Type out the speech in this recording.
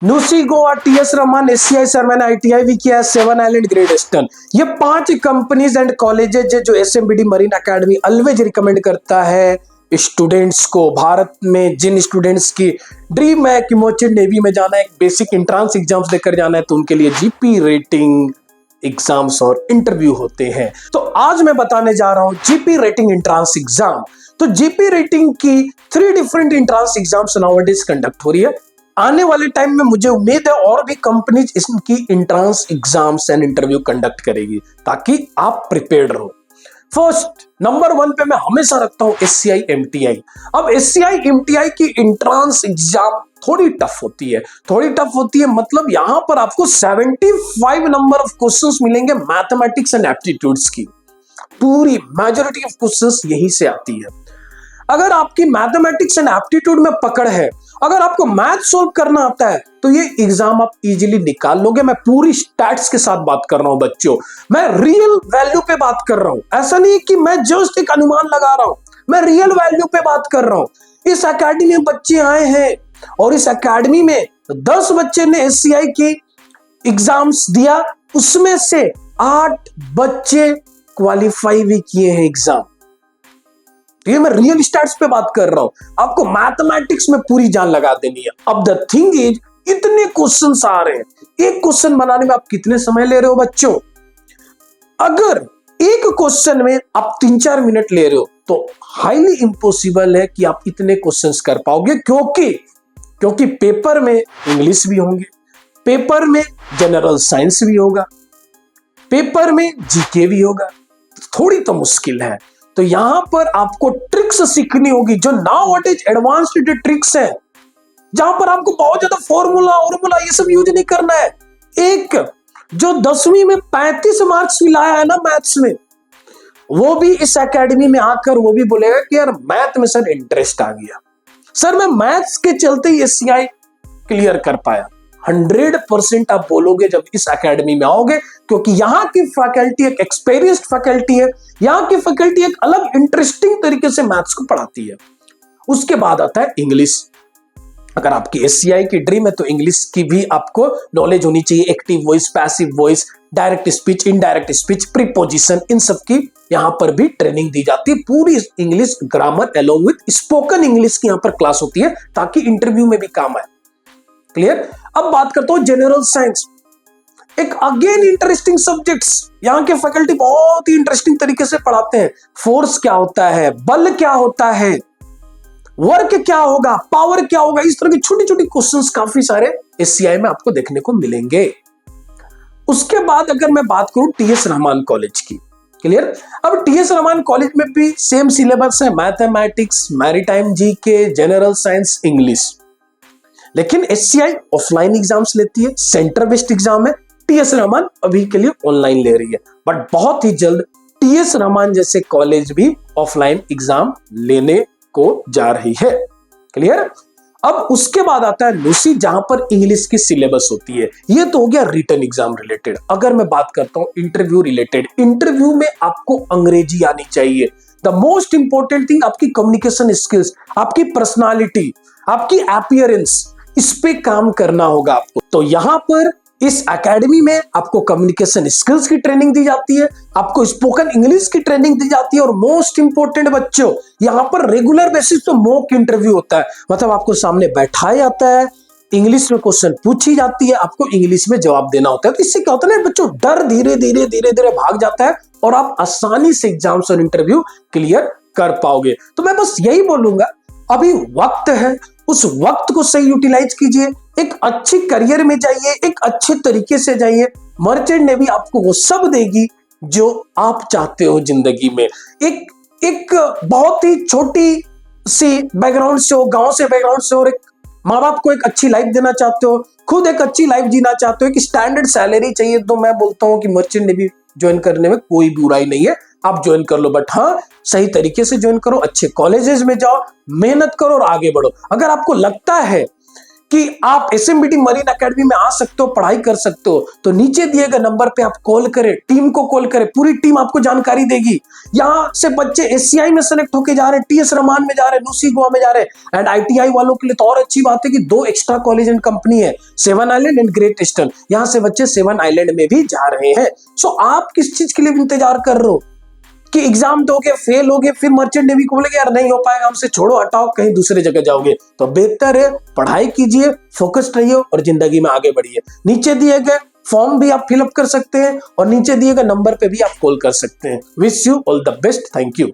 न्यूसी Goa, TS Rahman, SCI सरमन, ITI विकिया, Seven Island, Great Eastern, ये 5 कंपनीज एंड कॉलेजेज जो SMBD marine academy always recommend करता है स्टूडेंट्स को। भारत में जिन स्टूडेंट्स की ड्रीम है कि मर्चेंट नेवी में जाना है, बेसिक एंट्रेंस एग्जाम्स देकर जाना है, तो उनके लिए जीपी रेटिंग एग्जाम्स और इंटरव्यू होते हैं। तो आज मैं बताने जा रहा हूं जीपी रेटिंग एंट्रेंस एग्जाम। तो जीपी रेटिंग की 3 different entrance exams nowadays conduct हो रही है। आने वाले टाइम में मुझे उम्मीद है और भी कंपनीज इसकी entrance exams and interview conduct करेगी ताकि आप प्रिपेयर्ड रहो। फर्स्ट नंबर 1 पे मैं हमेशा रखता हूं एससीआई एमटीआई। अब एससीआई एमटीआई की एंट्रेंस एग्जाम थोड़ी टफ होती है, मतलब यहां पर आपको 75 नंबर ऑफ क्वेश्चंस मिलेंगे मैथमेटिक्स एंड एप्टीट्यूड्स की। पूरी मेजॉरिटी ऑफ क्वेश्चंस यहीं से आती है। अगर आपकी मैथमेटिक्स एंड एप्टीट्यूड में पकड़ है, अगर आपको मैथ सोल्व करना आता है, तो ये एग्जाम आप इजीली निकाल लोगे। मैं पूरी स्टैट्स के साथ बात कर रहा हूं बच्चों, मैं रियल वैल्यू पे बात कर रहा हूं। ऐसा नहीं कि मैं जस्ट एक अनुमान लगा रहा हूं, मैं रियल वैल्यू पे बात कर रहा हूं। इस एकेडमी में बच्चे आए हैं और इस एकेडमी में 10 बच्चे ने एससीआई की एग्जाम्स दिया, उसमें से 8 बच्चे क्वालिफाई भी किए हैं एग्जाम। ये मैं रियल स्टैट्स पे बात कर रहा हूं, आपको मैथमेटिक्स में पूरी जान लगा देनी है। अब द थिंग इज, इतने क्वेश्चंस आ रहे हैं, एक क्वेश्चन बनाने में आप कितने समय ले रहे हो बच्चों? अगर एक क्वेश्चन में आप 3-4 मिनट ले रहे हो तो हाईली इम्पॉसिबल है कि आप इतने क्वेश्चंस कर पाओगे, क्योंकि पेपर में इंग्लिश भी होंगे, पेपर में जनरल साइंस भी होगा, पेपर में जीके भी होगा, थोड़ी तो मुश्किल है। तो यहां पर आपको ट्रिक्स सीखनी होगी जो नाउअडेज एडवांस्ड ट्रिक्स है, जहां पर आपको बहुत ज्यादा फॉर्मूला ये सब यूज नहीं करना है। एक जो 10वीं में 35 मार्क्स भी लाया है ना मैथ्स में, वो भी इस एकेडमी में आकर वो भी बोलेगा कि यार मैथ में सर इंटरेस्ट आ गया, सर मैं मैथ्स के चलते ही एससीआई क्लियर कर पाया। 100% आप बोलोगे जब इस एकेडमी में आओगे, क्योंकि यहाँ की फैकल्टी एक एक्सपीरियंस्ड फैकल्टी है, यहाँ की फैकल्टी एक अलग इंटरेस्टिंग तरीके से मैथ्स को पढ़ाती है। उसके बाद आता है इंग्लिश। अगर आपकी एससीआई की ड्रीम है तो इंग्लिश की भी आपको नॉलेज होनी चाहिए। Active voice, passive voice, direct speech, indirect speech, preposition, इन सब की यहाँ पर भी ट्रेनिंग दी जाती है। पूरी English grammar along with spoken English की यहाँ पर क्लास होती है ताकि इंटरव्यू में भी काम आए। क्लियर? अब बात करता हूं जनरल साइंस, एक अगेन इंटरेस्टिंग सब्जेक्ट्स। यहाँ के फैकल्टी बहुत ही इंटरेस्टिंग तरीके से पढ़ाते हैं। फोर्स क्या होता है, बल क्या होता है, वर्क क्या होगा, पावर क्या होगा, इस तरह की छोटी छोटी क्वेश्चंस काफी सारे एससीआई में आपको देखने को मिलेंगे। उसके बाद अगर मैं बात करूं टीएस रहमान कॉलेज की, क्लियर? अब टीएस रहमान कॉलेज में भी सेम सिलेबस है, mathematics, maritime, GK, general science, English. लेकिन एससीआई ऑफलाइन एग्जाम्स लेती है, सेंटर बेस्ड एग्जाम है। टीएस रहमान अभी के लिए ऑनलाइन ले रही है, बट बहुत ही जल्द टीएस रहमान जैसे कॉलेज भी ऑफलाइन एग्जाम लेने को जा रही है। क्लियर? अब उसके बाद आता है न्यूसी, जहां पर इंग्लिश की सिलेबस होती है। ये तो हो गया रिटन एग्जाम रिलेटेड। अगर मैं बात करता हूं इंटरव्यू रिलेटेड, इंटरव्यू में आपको अंग्रेजी आनी चाहिए। द मोस्ट इंपॉर्टेंट थिंग आपकी कम्युनिकेशन स्किल्स, आपकी पर्सनालिटी, आपकी अपीयरेंस, इस पे काम करना होगा आपको। तो यहां पर इस एकेडमी में आपको कम्युनिकेशन स्किल्स की ट्रेनिंग दी जाती है, आपको स्पोकन इंग्लिश की ट्रेनिंग दी जाती है, और मोस्ट इंपोर्टेंट बच्चों, यहां पर रेगुलर बेसिस पे मॉक इंटरव्यू होता है। मतलब आपको सामने बैठाया जाता है, इंग्लिश में क्वेश्चन पूछी जाती है, आपको इंग्लिश में जवाब देना होता है। तो इससे क्या होता है ना बच्चों, डर धीरे धीरे भाग जाता है और आप आसानी से एग्जाम्स और इंटरव्यू क्लियर कर पाओगे। तो मैं बस यही बोलूंगा, अभी वक्त है, उस वक्त को सही यूटिलाइज कीजिए, एक अच्छी करियर में जाइए, एक अच्छे तरीके से जाइए। मर्चेंट नेवी आपको वो सब देगी जो आप चाहते हो जिंदगी में। एक बहुत ही छोटी सी बैकग्राउंड से हो, गांव से बैकग्राउंड से, और एक माँ बाप को एक अच्छी लाइफ देना चाहते हो, खुद एक अच्छी लाइफ जीना चाहते हो, एक स्टैंडर्ड सैलरी चाहिए, तो मैं बोलता हूँ कि मर्चेंट नेवी ज्वाइन करने में कोई बुराई नहीं है, आप ज्वाइन कर लो। बट हाँ, सही तरीके से ज्वाइन करो, अच्छे कॉलेजेस में जाओ, मेहनत करो और आगे बढ़ो। अगर आपको लगता है कि आप एसएमबीडी मरीन एकेडमी में आ सकते हो, पढ़ाई कर सकते हो, तो नीचे दिए गए नंबर पे आप कॉल करें, टीम को कॉल करें, पूरी टीम आपको जानकारी देगी। यहां से बच्चे एससीआई में सेलेक्ट होके जा रहे हैं, टीएस रमान में जा रहे हैं, न्यूसी गोवा में जा रहे हैं। एंड आईटीआई वालों के लिए तो और अच्छी बात है कि 2 एक्स्ट्रा कॉलेज एंड कंपनी है, seven island and great eastern. यहां से बच्चे सेवन आइलैंड में भी जा रहे हैं। सो आप किस चीज के लिए इंतजार कर रहे हो कि एग्जाम दोगे, फेल होगे, फिर मर्चेंट नेवी को बोलेगे यार नहीं हो पाएगा हमसे, छोड़ो हटाओ, कहीं दूसरे जगह जाओगे। तो बेहतर है पढ़ाई कीजिए, फोकस्ड रहिए और जिंदगी में आगे बढ़िए। नीचे दिए गए फॉर्म भी आप फिलअप कर सकते हैं और नीचे दिए गए नंबर पे भी आप कॉल कर सकते हैं। Wish you all the best. Thank you.